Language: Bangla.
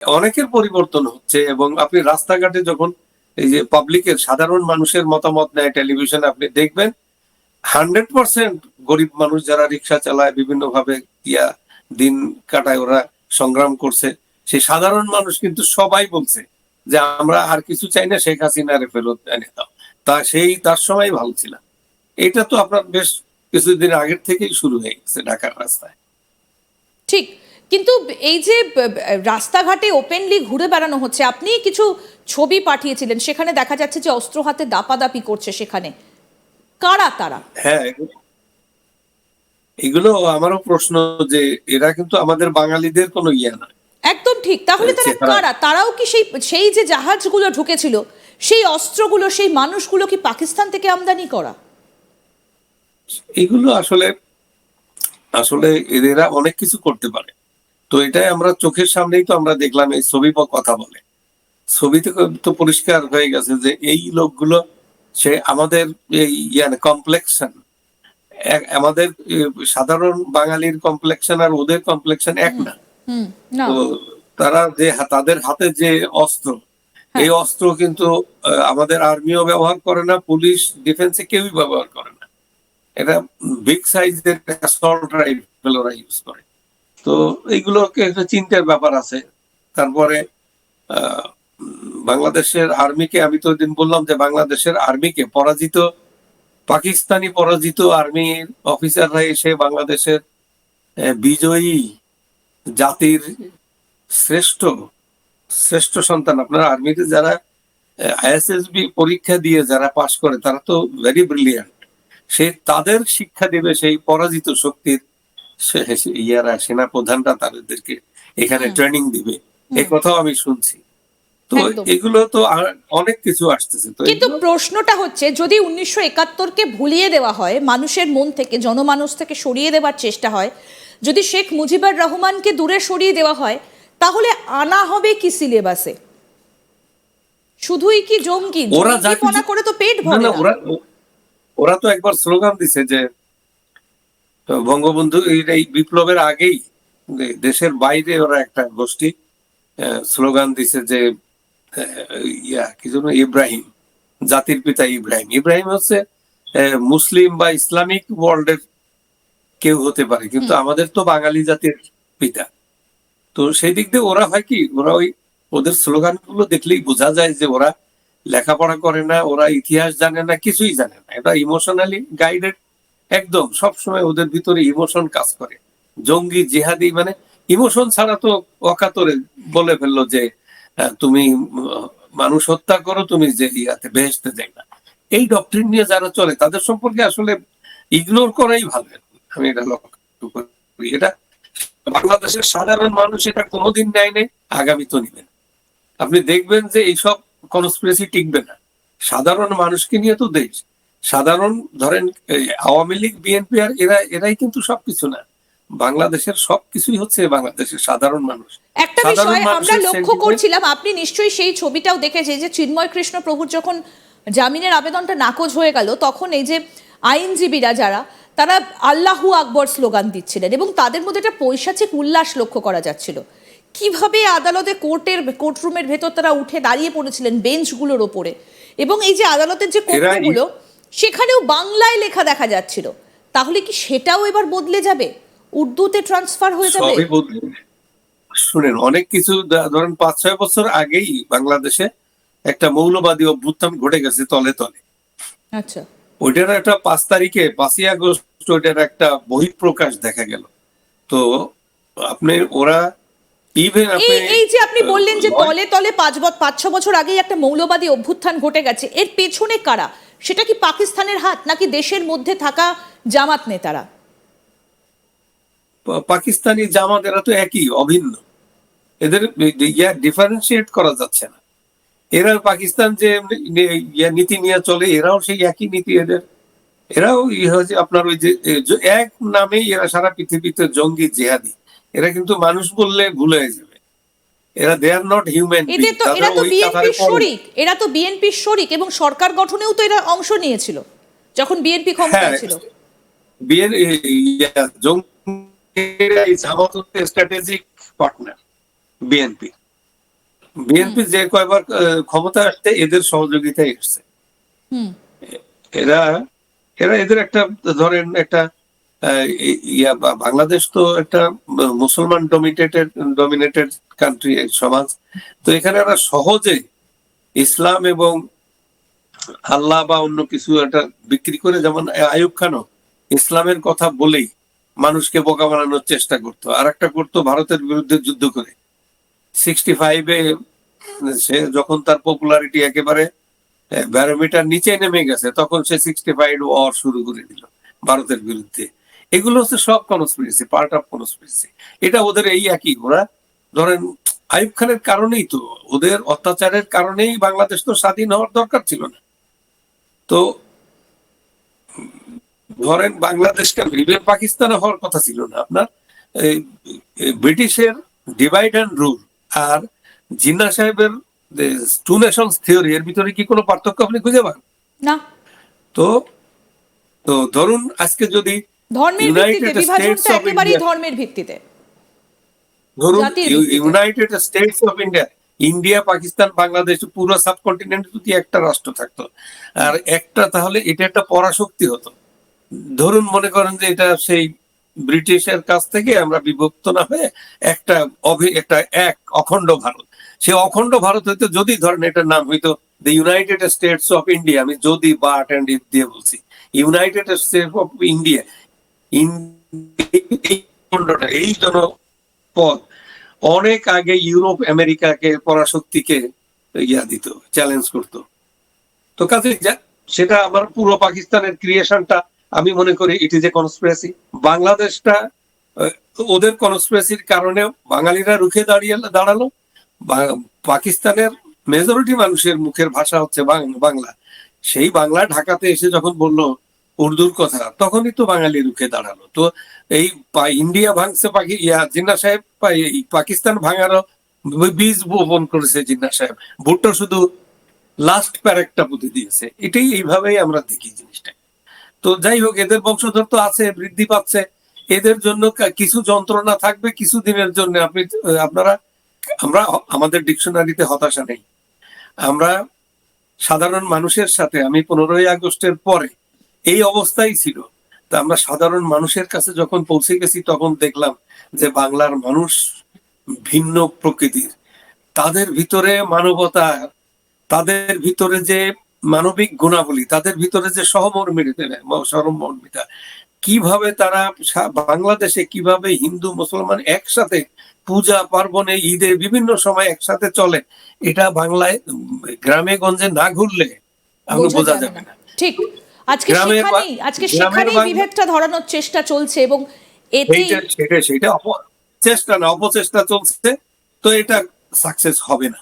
অনেকের পরিবর্তন হচ্ছে, এবং আপনি রাস্তাঘাটে যখন এই যে পাবলিকের সাধারণ মানুষের মতামত নেয় টেলিভিশনে, আপনি দেখবেন 100% গরিব মানুষ যারা রিক্সা চালায়, বিভিন্ন ভাবে দিন কাটায়, ওরা সংগ্রাম করছে, সেই সাধারণ মানুষ কিন্তু সবাই বলছে যে আমরা আর কিছু চাই না, শেখ হাসিনারে ফেরত এনে দাও। তার সময় ভালো ছিল। এটা তো আপনার বেশ কিছুদিন আগের থেকেই শুরু হয়ে গেছে ঢাকার রাস্তায়। ঠিক, কিন্তু এই যে রাস্তাঘাটে ওপেনলি ঘুরে বেড়ানো হচ্ছে, আপনি কিছু ছবি পাঠিয়েছিলেন, সেখানে দেখা যাচ্ছে যে অস্ত্র হাতে দাপাদাপি করছে সেখানে, কারা তারা? হ্যাঁ, এগুলো আমারও প্রশ্ন যে এরা কিন্তু আমাদের বাঙালিদের কোনো ইয়া নয়। একদম ঠিক। তাহলে তারা কারা? তারাও কি সেই সেই যে জাহাজগুলো ঢুকেছিল, সেই অস্ত্রগুলো, সেই মানুষগুলো কি পাকিস্তান থেকে আমদানি করা? এগুলো আসলে আসলে এরা অনেক কিছু করতে পারে। তো এটাই আমরা চোখের সামনেই তো আমরা দেখলাম, এই ছবি কথা বলে, ছবিতে তো পরিষ্কার হয়ে গেছে যে এই লোকগুলো সে আমাদের এই কমপ্লেক্সন, আমাদের সাধারণ বাঙালির কমপ্লেক্সন আর ওদের কমপ্লেক্সন এক না। তো তারা যে তাদের হাতে যে অস্ত্র, এই অস্ত্র কিন্তু আমাদের আর্মিও ব্যবহার করে না, পুলিশ ডিফেন্সে কেউই ব্যবহার করে না। এটা বিগ সাইজের অ্যাসল্ট রাইফেল ওরা ইউজ করে। তো এইগুলোকে একটা চিন্তার ব্যাপার আছে। তারপরে বাংলাদেশের আর্মিকে, আমি তো দিন বললাম যে বাংলাদেশের আর্মিকে পাকিস্তানি পরাজিত আর্মির অফিসাররা এসে বাংলাদেশের বিজয়ী জাতির শ্রেষ্ঠ শ্রেষ্ঠ সন্তান, আপনার আর্মিতে যারা আইএসএসবি পরীক্ষা দিয়ে যারা পাশ করে তারা তো ভেরি ব্রিলিয়ান্ট, সে তাদের শিক্ষা দেবে সেই পরাজিত শক্তির সেনা প্রধানরা তাদেরকে এখানে ট্রেনিং দিবে, এই কথাও আমি শুনছি। তো এগুলো তো অনেক কিছু আসতেছে। তো কিন্তু প্রশ্নটা হচ্ছে, যদি 1971-কে ভুলিয়ে দেওয়া হয়, মানুষের মন থেকে, জনমানস থেকে সরিয়ে দেওয়ার চেষ্টা হয়, যদি শেখ মুজিবুর রহমানকে দূরে সরিয়ে দেওয়া হয়, তাহলে আনা হবে কি সিলেবাসে? শুধুই কি জঙ্গি? জঙ্গিপনা করে তো পেট ভরে না। ওরা তো একবার স্লোগান দিছে যে বঙ্গবন্ধু এই বিপ্লবের আগেই দেশের বাইরে ওরা একটা গোষ্ঠী স্লোগান দিছে যে কি যেন, ইব্রাহিম, জাতির পিতা ইব্রাহিম। ইব্রাহিম হচ্ছে মুসলিম বা ইসলামিক ওয়ার্ল্ডের কেউ হতে পারে, কিন্তু আমাদের তো বাঙালি জাতির পিতা। তো সেই দিক দিয়ে ওরা হয় কি, ওরা ওদের স্লোগান গুলো দেখলেই বোঝা যায় যে ওরা লেখাপড়া করে না, ওরা ইতিহাস জানে না, কিছুই জানে না। এটা ইমোশনালি গাইডেড, একদম সবসময় ওদের ভিতরে ইমোশন কাজ করে। জঙ্গি জিহাদি মানে ইমোশন ছাড়া তো অকাতরে বলে ফেললো যে তুমি মানুষ হত্যা করো, তুমি যে বেহেশতে যাই না। এই ডক্ট্রিন নিয়ে যারা চলে তাদের সম্পর্কে আসলে ইগনোর করাই ভালো। আমি এটা লক্ষ্য করি। এটা বাংলাদেশের সাধারণ মানুষ এটা কোনোদিন নেয় নেই, আগামী তো নিবেন। আপনি দেখবেন যে এইসব কনস্পিরেসি টিকবে না। সাধারণ মানুষকে নিয়ে তো দেশ, সাধারণ ধরেন আওয়ামী লীগ, বিএনপি আর এরাই কিন্তু সবকিছু না। বাংলাদেশের সবকিছুই হচ্ছে বাংলাদেশের সাধারণ মানুষ। একটা বিষয় আমরা লক্ষ্য করছিলাম, আপনি নিশ্চয়ই সেই ছবিটাও দেখেছেন যে চিন্ময় কৃষ্ণ প্রভুর যখন জামিনের আবেদনটা নাকচ হয়ে গেল, তখন এই যে আইনজীবীরা যারা, তারা আল্লাহু আকবর স্লোগান দিচ্ছিলেন, এবং তাদের মধ্যে একটা পৈশাচিক উল্লাস লক্ষ্য করা যাচ্ছিল। কিভাবে আদালতে কোর্টরুমের ভেতর তারা উঠে দাঁড়িয়ে পড়েছিলেন বেঞ্চগুলোর ওপরে, এবং এই যে আদালতের যে কোর্টগুলো, সেখানেও বাংলায় লেখা দেখা যাচ্ছিল। তাহলে কি সেটাও এবার বদলে যাবে, উর্দুতে ট্রান্সফার হয়ে যাবে? শুনেন, অনেক কিছু ধরেন 5-6 বছর আগেই বাংলাদেশে একটা মৌলবাদী অভ্যুত্থান ঘটে গেছে তলে তলে। আচ্ছা, ওইটার একটা 5 তারিখে 5ই আগস্ট ওইটার একটা বহিঃপ্রকাশ দেখা গেল। তো আপনি ওরা এই যে আপনি বললেন যে তলে তলে 5-6 বছর আগেই একটা মৌলবাদী অভ্যুত্থান ঘটে গেছে, এর পেছনে কারা? সেটা কি পাকিস্তানের হাত, নাকি দেশের মধ্যে থাকা জামাত নেতারা? পাকিস্তানি জামাত এরা তো একই, অভিন্ন, এদের ডিফারেন্সিয়েট করা যাচ্ছে না। এরা পাকিস্তান যে নীতি নিয়ে চলে, এরাও সেই একই নীতি এদের। এরাও হচ্ছে আপনার ওই যে এক নামেই এরা সারা পৃথিবীতে জঙ্গি জিহাদি। এরা কিন্তু মানুষ বললে ভুল হয়ে যাবে। এরা দে আর নট হিউম্যান বিং। এরা তো বিএনপির শরিক, এরা তো বিএনপির শরিক, এবং সরকার গঠনেও তো এরা অংশ নিয়েছিল যখন বিএনপি ক্ষমতায় ছিল। Strategic partner BNP. বিএনপি যে কয়বার ক্ষমতা আসছে এদের সহযোগিতায় এসছে। হুম। এরা এরা এদের একটা ধরেন একটা বাংলাদেশ তো একটা মুসলমান ডমিনেটেড কান্ট্রি সমাজ। তো এখানে এরা সহজে ইসলাম এবং আল্লাহ বা অন্য কিছু একটা বিক্রি করে, যেমন আইয়ুব খানও ইসলামের কথা বলেই মানুষকে বোকা বানানোর চেষ্টা করতো। আর একটা করতো ভারতের বিরুদ্ধে যুদ্ধ করে 65-এ সে যখন তার পপুলারিটি একেবারে ব্যারোমিটার নিচে নেমে গেছে, তখন সে 65 ওয়ার শুরু করে দিল ভারতের বিরুদ্ধে। এগুলো হচ্ছে সব কনস্পিরেসি, পার্ট অফ কনস্পিরেসি। এটা ওদের এই একই। ওরা ধরেন আইয়ুব খানের কারণেই তো, ওদের অত্যাচারের কারণেই বাংলাদেশ তো স্বাধীন হওয়ার দরকার ছিল না। তো ধরেন বাংলাদেশকে ভেবে পাকিস্তানে হওয়ার কথা ছিল না আপনার। ব্রিটিশের ডিভাইড অ্যান্ড রুল আর জিন্না সাহেবের টু নেশনস থিওরি, এর ভিতরে কি কোনো পার্থক্য আপনি খুঁজে পান? না। তো তো ধরুন আজকে যদি ধর্মের ভিত্তিতে ইউনাইটেড স্টেটস বিভাজনটা অফ একেবারেই ইন্ডিয়া, ধর্মের ভিত্তিতে, ধরুন জাতির ভিত্তিতে। United states of India, India Pakistan Bangladesh পুরো সাবকন্টিনেন্ট যদি একটা রাষ্ট্র থাকতো আর একটা, তাহলে এটা একটা পরাশক্তি হতো। ধরুন মনে করেন যে এটা সেই ব্রিটিশের কাছ থেকে আমরা বিভক্ত না হয়ে একটা একটা এক অখণ্ড ভারত। সে অখণ্ড ভারত হইতো যদি ধরেন এটার নাম হইতো the United states of India. আমি যদি বাট অ্যান্ড ইফ দিয়ে বলছি ইউনাইটেড স্টেটস অফ ইন্ডিয়া। এই জনপদ অনেক আগে ইউরোপ আমেরিকাকে পরাশক্তিকে দিত, চ্যালেঞ্জ করতো। তো কাজে সেটা আমার পুরো পাকিস্তানের ক্রিয়েশনটা আমি মনে করি ইট ইজ এ কনস্পিরেসি। বাংলাদেশটা ওদের কনস্পিরেসির কারণে বাঙালিরা রুখে দাঁড়ালো। পাকিস্তানের মেজরিটি মানুষের মুখের ভাষা হচ্ছে বাংলা। সেই বাংলা ঢাকাতে এসে যখন বললো উর্দুর কথা, তখনই তো বাঙালি রুখে দাঁড়ালো। তো এই ইন্ডিয়া ভাঙছে জিন্না সাহেব, পাকিস্তান ভাঙারও বীজ বপন করেছে জিন্না সাহেব। ভুট্টো শুধু লাস্ট প্যারেকটা পুঁতে দিয়েছে। এটাই এইভাবেই আমরা দেখি জিনিসটা। তো যাই হোক, এদের বংশধর তো আছে, বৃদ্ধি পাচ্ছে। এদের জন্য কিছু যন্ত্রণা থাকবে কিছু দিনের জন্য। আমরা আমাদের ডিকশনারিতে হতাশা নেই। আমরা সাধারণ মানুষের সাথে, আমি 15ই আগস্টের পরে এই অবস্থাই ছিল। তা আমরা সাধারণ মানুষের কাছে যখন পৌঁছে গেছি তখন দেখলাম যে বাংলার মানুষ ভিন্ন প্রকৃতির। তাদের ভিতরে মানবতা, তাদের ভিতরে যে মানবিক গুণাবলী, তাদের ভিতরে যে সহমর্মিতা, কিভাবে তারা বাংলাদেশে কিভাবে হিন্দু মুসলমান একসাথে পূজা পার্বণে ঈদে বিভিন্ন সময় একসাথে চলে, এটা বাংলায় গ্রামে গঞ্জে না ঘুরলে আমরা বোঝা যাবে না। ঠিক। আজকে সেখানেই বিভেদটা ধরানোর চেষ্টা চলছে এবং সেটা চেষ্টা না অপচেষ্টা চলছে। তো এটা সাকসেস হবে না।